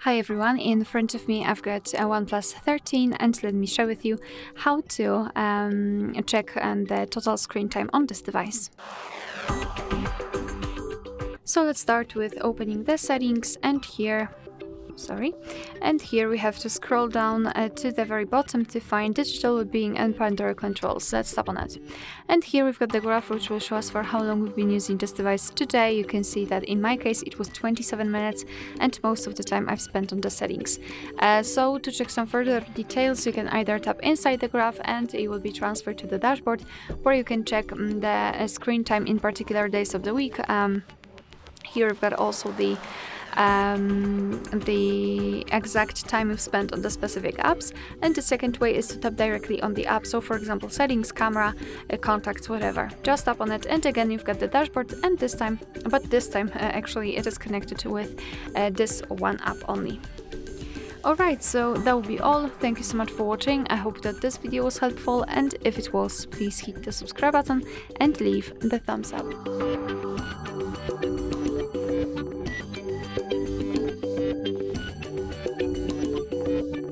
Hi everyone, in front of me I've got a OnePlus 13 and let me share with you how to check the total screen time on this device. So let's start with opening the settings and here we have to scroll down to the very bottom to find digital well-being and parental controls. Let's tap on it. And here we've got the graph which will show us for how long we've been using this device today. You can see that in my case it was 27 minutes and most of the time I've spent on the settings. So to check some further details, you can either tap inside the graph and it will be transferred to the dashboard, or you can check the screen time in particular days of the week. Here we've got also the exact time you've spent on the specific apps, and the second way is to tap directly on the app. So for example, settings, camera, contacts, whatever. Just tap on it and again you've got the dashboard, and this time actually it is connected with this one app only. Alright, so that will be all. Thank you so much for watching. I hope that this video was helpful, and if it was, please hit the subscribe button and leave the thumbs up.